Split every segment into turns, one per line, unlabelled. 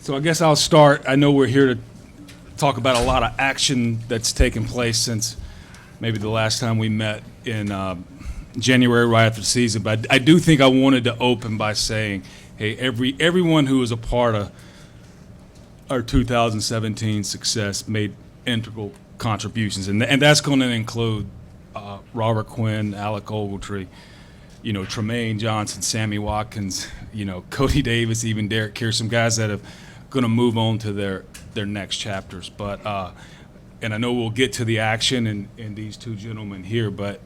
So I guess I'll start. I know we're here to talk about a lot of action that's taken place since maybe the last time we met in January right after the season. But I do think I wanted to open by saying, hey, everyone who was a part of our 2017 success made integral contributions, and that's going to include Robert Quinn, Alec Ogletree, Tremaine Johnson, Sammy Watkins, Cody Davis, even Derek Keir, some guys that have going to move on to their next chapters. But and I know we'll get to the action in these two gentlemen here, but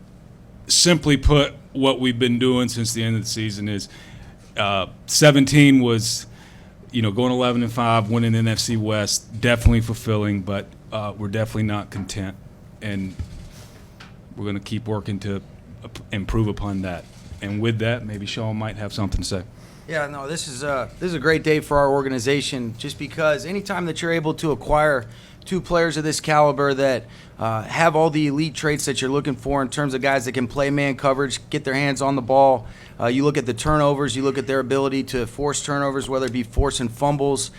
simply put, what we've been doing since the end of the season is 17 was, going 11-5, winning the NFC West, definitely fulfilling, but we're definitely not content, and we're going to keep working to improve upon that. And with that, maybe Sean might have something to say.
Yeah, no, this is a great day for our organization, just because anytime that you're able to acquire two players of this caliber that have all the elite traits that you're looking for in terms of guys that can play man coverage, get their hands on the ball. You look at the turnovers, you look at their ability to force turnovers, whether it be forcing fumbles.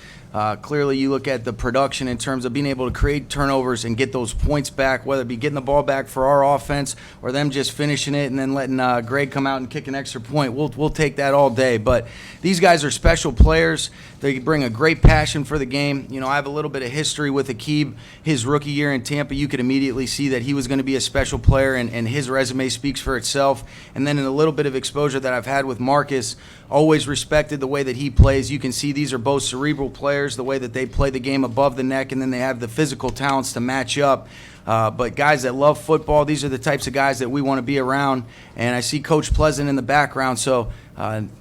Clearly, you look at the production in terms of being able to create turnovers and get those points back, whether it be getting the ball back for our offense or them just finishing it and then letting Greg come out and kick an extra point. We'll take that all day. But these guys are special players. They bring a great passion for the game. I have a little bit of history with Aqib. His rookie year in Tampa, you could immediately see that he was going to be a special player, and his resume speaks for itself. And then in a little bit of exposure that I've had with Marcus, always respected the way that he plays. You can see these are both cerebral players, the way that they play the game above the neck, and then they have the physical talents to match up. But guys that love football, these are the types of guys that we want to be around. And I see Coach Pleasant in the background, so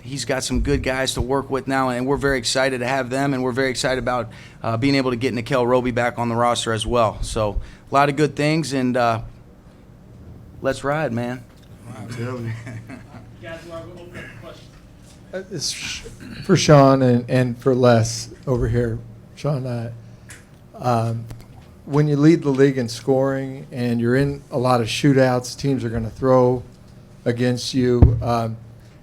he's got some good guys to work with now, and we're very excited to have them, and we're very excited about being able to get Nickel Roby back on the roster as well. So a lot of good things, and let's ride, man.
I'm telling you.
Guys, we'll open up for questions.
It's for Sean and for Les over here. Sean, when you lead the league in scoring and you're in a lot of shootouts, teams are going to throw against you. How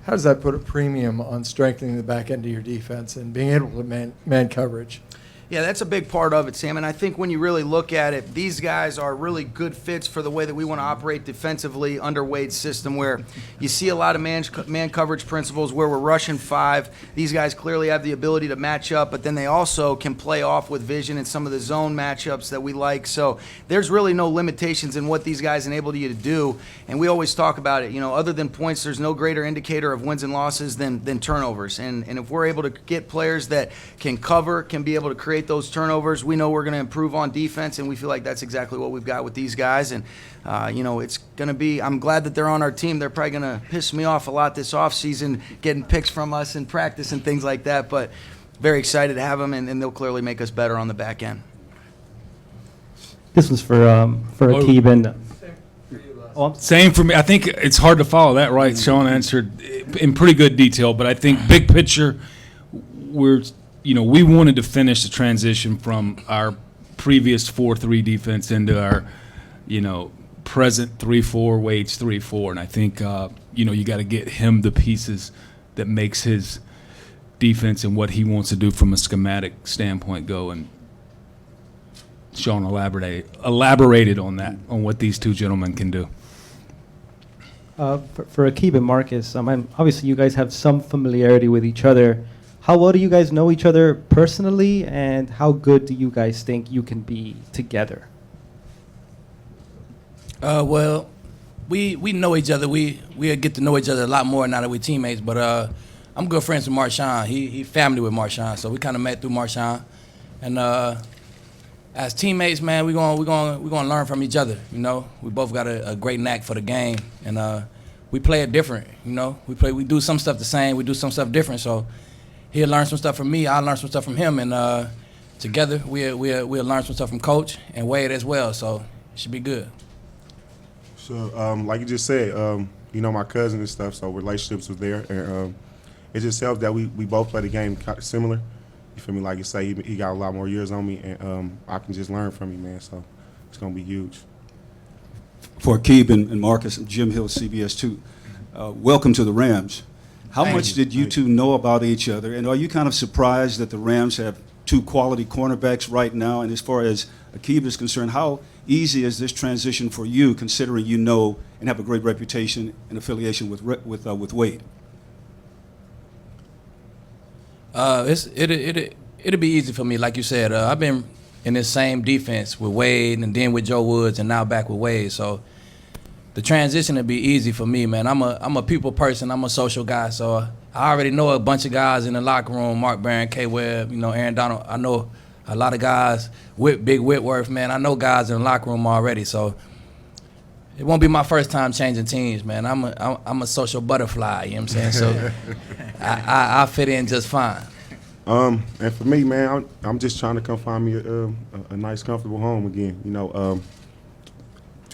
does that put a premium on strengthening the back end of your defense and being able to man coverage?
Yeah, that's a big part of it, Sam. And I think when you really look at it, these guys are really good fits for the way that we want to operate defensively under Wade's system, where you see a lot of man coverage principles where we're rushing five. These guys clearly have the ability to match up, but then they also can play off with vision in some of the zone matchups that we like. So there's really no limitations in what these guys enable you to do. And we always talk about it, other than points, there's no greater indicator of wins and losses than turnovers. And if we're able to get players that can cover, can be able to create those turnovers, we know we're going to improve on defense, and we feel like that's exactly what we've got with these guys. And it's going to be, I'm glad that they're on our team. They're probably going to piss me off a lot this offseason, getting picks from us in practice and things like that, but very excited to have them, and they'll clearly make us better on the back end.
This was for Aqib and
Same for me. I think it's hard to follow that, right? Sean answered in pretty good detail, but I think big picture, we wanted to finish the transition from our previous 4-3 defense into our, present 3-4, Wade's 3-4. And I think, you got to get him the pieces that makes his defense and what he wants to do from a schematic standpoint go. And Sean elaborated on that, on what these two gentlemen can do.
For Aqib and Marcus, obviously you guys have some familiarity with each other. How well do you guys know each other personally, and how good do you guys think you can be together?
Well, we know each other. We get to know each other a lot more now that we're teammates. But I'm good friends with Marshawn. He family with Marshawn, so we kind of met through Marshawn. And as teammates, man, we're gonna learn from each other. We both got a great knack for the game, and we play it different. We do some stuff the same, we do some stuff different. So he'll learn some stuff from me, I'll learn some stuff from him, and together we'll learn some stuff from Coach and Wade as well. So it should be good.
So, like you just said, my cousin and stuff, so relationships was there. And it just helps that we both play the game kind of similar. You feel me? Like you say, he got a lot more years on me, and I can just learn from him, man. So it's going to be huge.
For Aqib and Marcus and Jim Hill, CBS 2, welcome to the Rams. How much did you two know about each other, and are you kind of surprised that the Rams have two quality cornerbacks right now. And as far as Aqib is concerned, how easy is this transition for you, considering you know and have a great reputation and affiliation with Wade?
It'll be easy for me, like you said. I've been in this same defense with Wade, and then with Joe Woods, and now back with Wade. So the transition will be easy for me, man. I'm a people person. I'm a social guy, so I already know a bunch of guys in the locker room: Mark Barron, K. Webb, Aaron Donald. I know a lot of guys. Big Whitworth, man. I know guys in the locker room already, so it won't be my first time changing teams, man. I'm a social butterfly. You know what I'm saying? So I fit in just fine.
And for me, man, I'm just trying to come find me a nice, comfortable home again.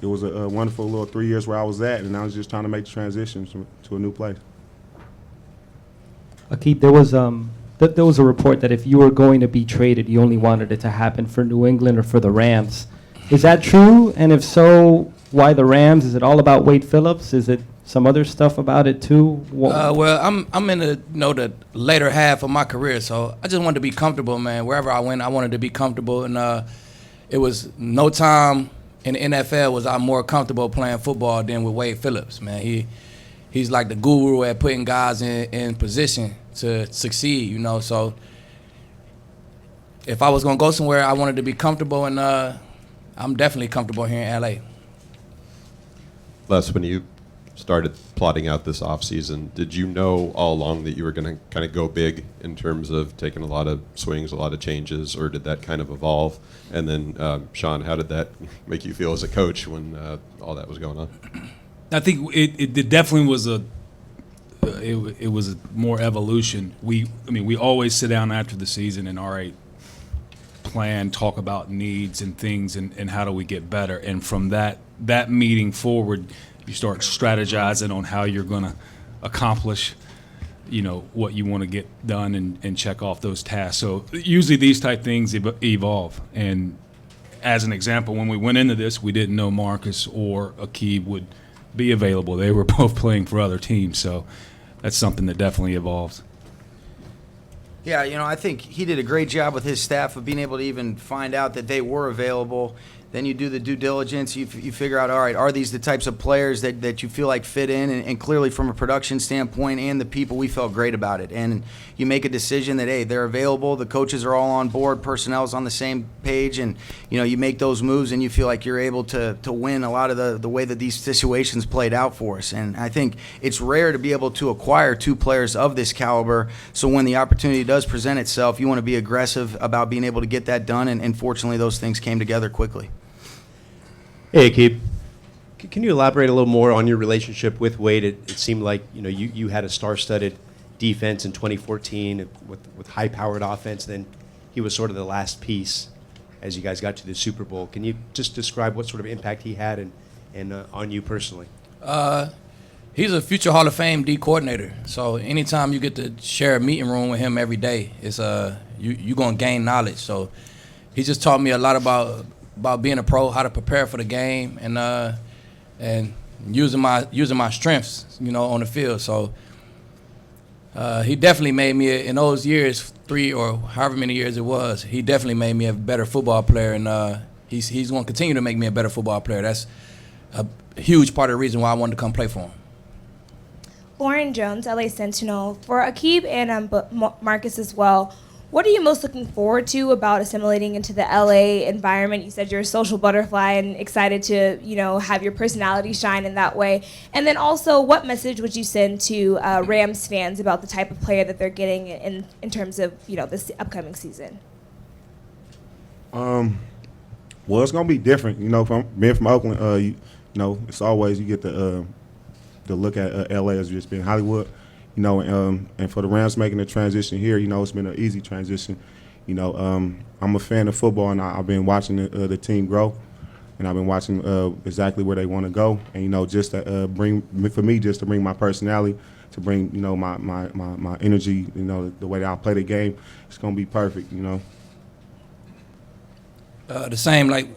It was a wonderful little 3 years where I was at, and I was just trying to make the transition to a new place.
Aqib, there was a report that if you were going to be traded, you only wanted it to happen for New England or for the Rams. Is that true? And if so, why the Rams? Is it all about Wade Phillips? Is it some other stuff about it too?
Well, I'm in the later half of my career, so I just wanted to be comfortable, man. Wherever I went, I wanted to be comfortable, and it was no time in the NFL was I more comfortable playing football than with Wade Phillips, man. He's like the guru at putting guys in position to succeed, So if I was gonna go somewhere, I wanted to be comfortable, and I'm definitely comfortable here in LA.
Les, when you started plotting out this offseason, did you know all along that you were going to kind of go big in terms of taking a lot of swings, a lot of changes, or did that kind of evolve? And then, Sean, how did that make you feel as a coach when all that was going on?
I think it definitely was it was a more evolution. We always sit down after the season and plan, talk about needs and things, and how do we get better. And from that meeting forward, you start strategizing on how you're going to accomplish, what you want to get done and check off those tasks. So usually these type things evolve. And as an example, when we went into this, we didn't know Marcus or Aqib would be available. They were both playing for other teams. So that's something that definitely evolves.
Yeah, I think he did a great job with his staff of being able to even find out that they were available. Then you do the due diligence. You figure out, all right, are these the types of players that you feel like fit in? And clearly from a production standpoint and the people, we felt great about it. And you make a decision that, hey, they're available. The coaches are all on board. Personnel's on the same page. And, you make those moves and you feel like you're able to win a lot of the way that these situations played out for us. And I think it's rare to be able to acquire two players of this caliber. So when the opportunity does present itself, you want to be aggressive about being able to get that done. And fortunately, those things came together quickly.
Hey, Aqib. Can you elaborate a little more on your relationship with Wade? It seemed like you had a star-studded defense in 2014 with high-powered offense. Then he was sort of the last piece as you guys got to the Super Bowl. Can you just describe what sort of impact he had and on you personally?
He's a future Hall of Fame D coordinator. So anytime you get to share a meeting room with him every day, it's you're gonna gain knowledge. So he just taught me a lot about being a pro, how to prepare for the game, and using my strengths, on the field. So he definitely made me, in those years, 3 or however many years it was, he definitely made me a better football player, and he's going to continue to make me a better football player. That's a huge part of the reason why I wanted to come play for him.
Lauren Jones, LA Sentinel. For Aqib and Marcus as well, what are you most looking forward to about assimilating into the LA environment? You said you're a social butterfly and excited to, have your personality shine in that way. And then also, what message would you send to Rams fans about the type of player that they're getting in terms of, this upcoming season?
Well, it's gonna be different. From being from Oakland, it's always you get the look at LA as just being Hollywood. And for the Rams making the transition here, it's been an easy transition. I'm a fan of football, and I've been watching the team grow, and I've been watching exactly where they want to go. And just to bring my personality, to bring my energy, the way that I play the game, it's gonna be perfect.
The same like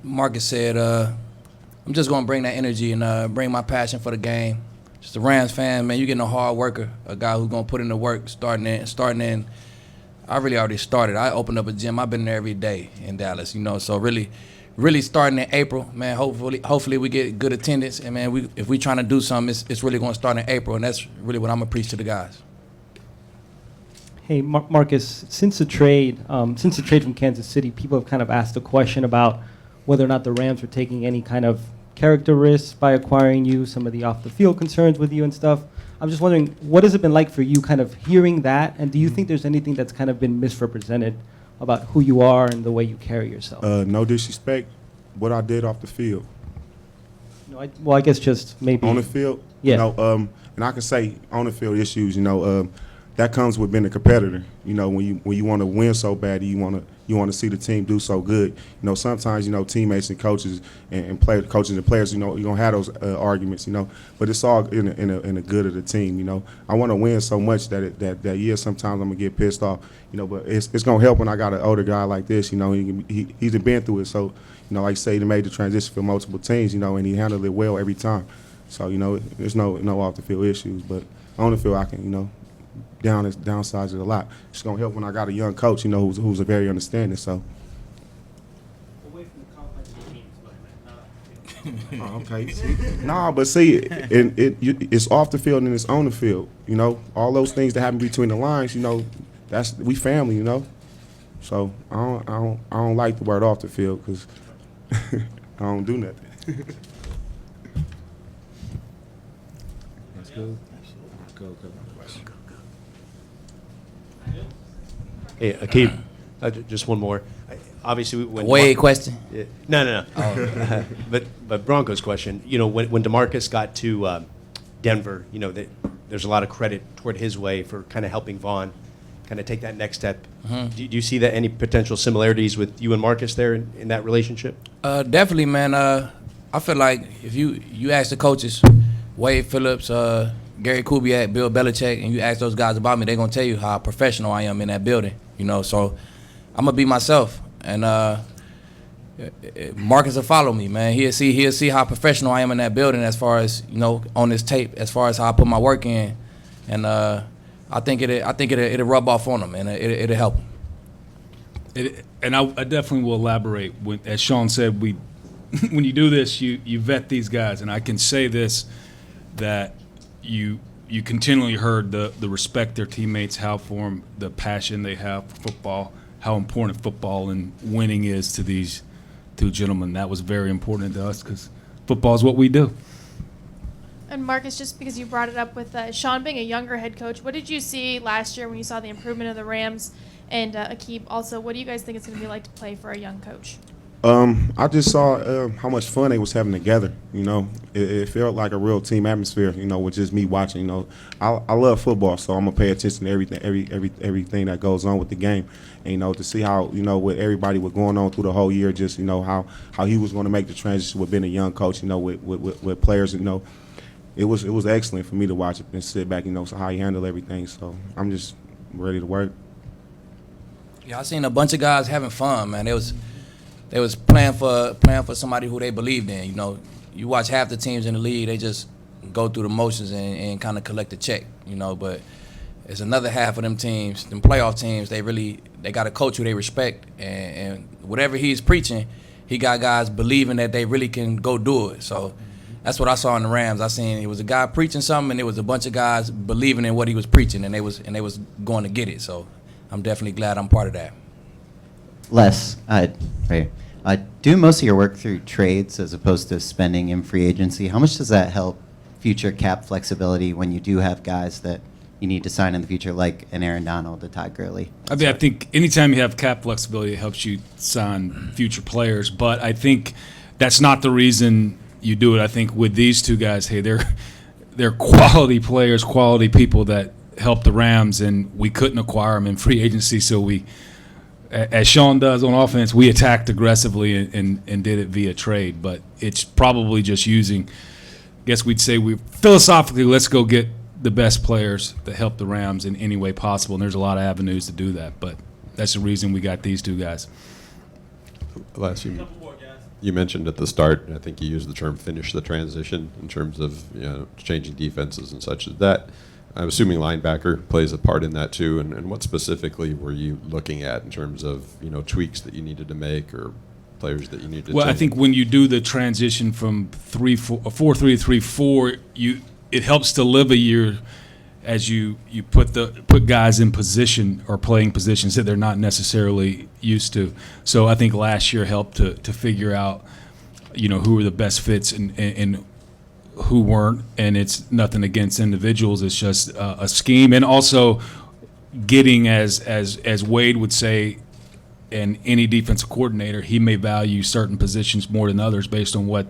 Marcus said. I'm just gonna bring that energy and bring my passion for the game. Just a Rams fan, man. You're getting a hard worker, a guy who's gonna put in the work, starting in. really already started. I opened up a gym. I've been there every day in Dallas, you know. So really starting in April, man. Hopefully we get good attendance, and man, if we trying to do something, it's really going to start in April, and that's really what I'm gonna preach to the guys.
Hey, Marcus, since the trade from Kansas City, people have kind of asked a question about whether or not the Rams were taking any kind of character risks by acquiring you, some of the off-the-field concerns with you and stuff. I'm just wondering, what has it been like for you kind of hearing that, and do you think there's anything that's kind of been misrepresented about who you are and the way you carry yourself?
No disrespect, what I did off the field.
No, I guess just maybe
On the field,
Yeah.
you know, and I can say on the field issues, you know, that comes with being a competitor. You know, when you want to win so bad, you want to see the team do so good. You know, sometimes, you know, teammates and coaches and coaches and players, you know, you're gonna have those arguments, you know, but it's all in the good of the team. You know, I want to win so much that year sometimes I'm gonna get pissed off. You know, but it's gonna help when I got an older guy like this. You know, he's been through it. So, you know, like I say, he made the transition for multiple teams. You know, and he handled it well every time. So, you know, there's no off the field issues, but on the field I can, you know, downsize it a lot. It's gonna help when I got a young coach, you know, who's a very understanding. So. Oh, okay. Nah, but see, it's off the field and it's on the field. You know, all those things that happen between the lines. You know, we family. You know, so I don't like the word off the field because I don't do nothing.
Let's go. Go.
Hey, Aqib, just one more. Obviously, when
Wade question?
No. But Broncos question. You know, when DeMarcus got to Denver, you know, there's a lot of credit toward his way for kind of helping Vaughn kind of take that next step. Do you see that any potential similarities with you and Marcus there in that relationship?
Definitely, man. I feel like if you ask the coaches, Wade Phillips, Gary Kubiak, Bill Belichick, and you ask those guys about me, they're going to tell you how professional I am in that building, you know. So I'm going to be myself. And Marcus will follow me, man. He'll see how professional I am in that building as far as, you know, on this tape, as far as how I put my work in. And I think it'll rub off on him, and it'll help him.
And I definitely will elaborate. As Sean said, when you do this, you vet these guys. And I can say this, that you continually heard the respect their teammates have for them, the passion they have for football, how important football and winning is to these two gentlemen. That was very important to us because football is what we do.
And Marcus, just because you brought it up with Sean being a younger head coach, what did you see last year when you saw the improvement of the Rams? And Aqib, also, what do you guys think it's going to be like to play for a young coach?
I just saw how much fun they was having together. You know, it felt like a real team atmosphere. You know, with just me watching. You know, I love football, so I'm gonna pay attention to everything that goes on with the game. And, you know, to see how, you know, with everybody was going on through the whole year, just, you know, how he was going to make the transition with being a young coach. You know, with players. You know, it was excellent for me to watch it and sit back. You know, so how he handled everything. So I'm just ready to work.
Yeah, I seen a bunch of guys having fun, man. They was playing for somebody who they believed in. You know, you watch half the teams in the league, they just go through the motions and kind of collect a check. You know, but it's another half of them teams, them playoff teams. They got a coach who they respect, and whatever he's preaching, he got guys believing that they really can go do it. So that's what I saw in the Rams. I seen it was a guy preaching something, and there was a bunch of guys believing in what he was preaching, and they was going to get it. So I'm definitely glad I'm part of that.
Les, right here. Do most of your work through trades as opposed to spending in free agency. How much does that help future cap flexibility when you do have guys that you need to sign in the future, like an Aaron Donald, a Todd Gurley?
I think anytime you have cap flexibility, it helps you sign future players. But I think that's not the reason you do it. I think with these two guys, hey, they're quality players, quality people that help the Rams, and we couldn't acquire them in free agency, so we, as Sean does on offense, we attacked aggressively and did it via trade. But it's probably just using, I guess we'd say philosophically, let's go get the best players that help the Rams in any way possible. And there's a lot of avenues to do that. But that's the reason we got these two guys.
You mentioned at the start, I think you used the term finish the transition in terms of, you know, changing defenses and such. Is that I'm assuming linebacker plays a part in that too. And what specifically were you looking at in terms of, you know, tweaks that you needed to make or players that you needed to
Well, I
change?
think when you do the transition from 4-3 to 3-4, it helps to live a year as you put guys in position or playing positions that they're not necessarily used to. So I think last year helped to figure out, you know, who were the best fits and who weren't. And it's nothing against individuals. It's just a scheme, and also getting as Wade would say, and any defensive coordinator, he may value certain positions more than others based on what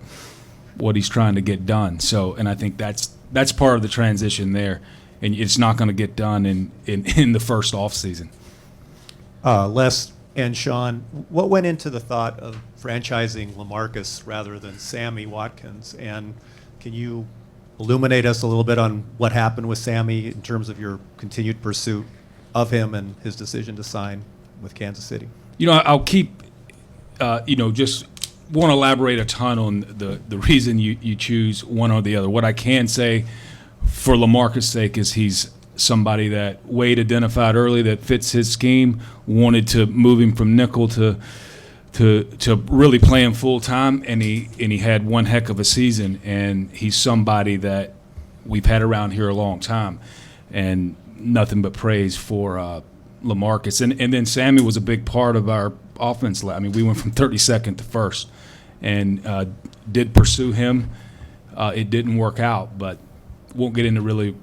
he's trying to get done. So, and I think that's part of the transition there, and it's not going to get done in the first off season.
Les and Sean, what went into the thought of franchising LaMarcus rather than Sammy Watkins? And can you illuminate us a little bit on what happened with Sammy in terms of your continued pursuit of him and his decision to sign with Kansas City?
You know, I'll keep, just won't elaborate a ton on the reason you choose one or the other. What I can say for LaMarcus' sake is he's somebody that Wade identified early that fits his scheme, wanted to move him from nickel to really playing full time, and he had one heck of a season, and he's somebody that we've had around here a long time, and nothing but praise for LaMarcus. And then Sammy was a big part of our offense. I mean, we went from 32nd to 1st, and did pursue him. It didn't work out, but won't get into really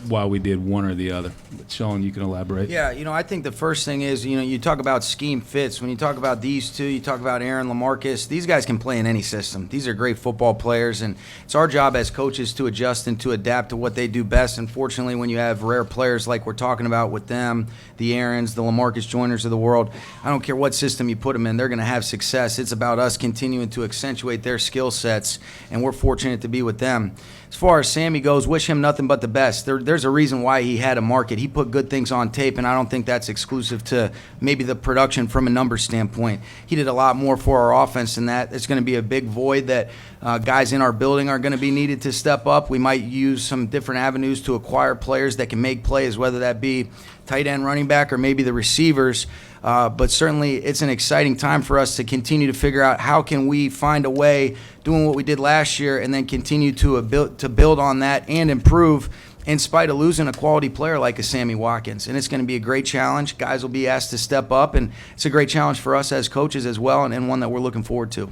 why we did one or the other. But Sean, you can elaborate.
Yeah, I think the first thing is, you talk about scheme fits. When you talk about these two, you talk about Aaron, LaMarcus, these guys can play in any system. These are great football players, and it's our job as coaches to adjust and to adapt to what they do best. Unfortunately, when you have rare players like we're talking about with them, the Aarons, the LaMarcus Joyners of the world, I don't care what system you put them in, they're going to have success. It's about us continuing to accentuate their skill sets, and we're fortunate to be with them. As far as Sammy goes, wish him nothing but the best. There's a reason why he had a market. He put good things on tape, and I don't think that's exclusive to maybe the production from a numbers standpoint. He did a lot more for our offense than that. It's going to be a big void that guys in our building are going to be needed to step up. We might use some different avenues to acquire players that can make plays, whether that be tight end, running back, or maybe the receivers. But certainly it's an exciting time for us to continue to figure out how can we find a way doing what we did last year and then continue to build on that and improve in spite of losing a quality player like a Sammy Watkins. And it's going to be a great challenge. Guys will be asked to step up, and it's a great challenge for us as coaches as well, and one that we're looking forward to.